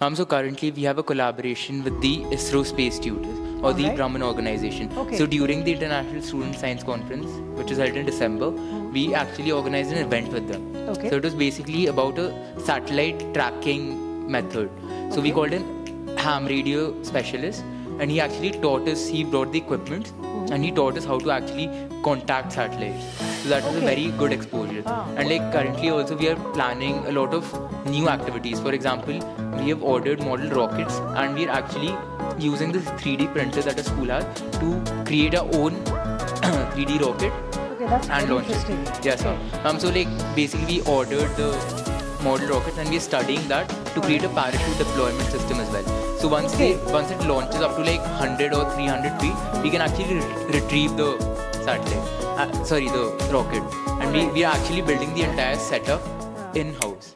So currently we have a collaboration with the ISRO Space Tutors or the Brahman organization. Okay. So during the International Student Science Conference, which is held in December, we actually organized an event with them. Okay. So it was basically about a satellite tracking method. So we called him ham radio specialist, and he actually taught us, he brought the equipment and he taught us how to actually contact satellites. So that was a very good exposure. And like currently also we are planning a lot of new activities. For example, we have ordered model rockets and we are actually using this 3D printer that a school has to create our own 3D rocket That's and launch it. interesting. Yes, sir. So like basically we ordered the model rockets and we are studying that to create a parachute deployment system as well. So once it launches up to like 100 or 300 feet, we can actually retrieve the satellite, the rocket. And we are actually building the entire setup in-house.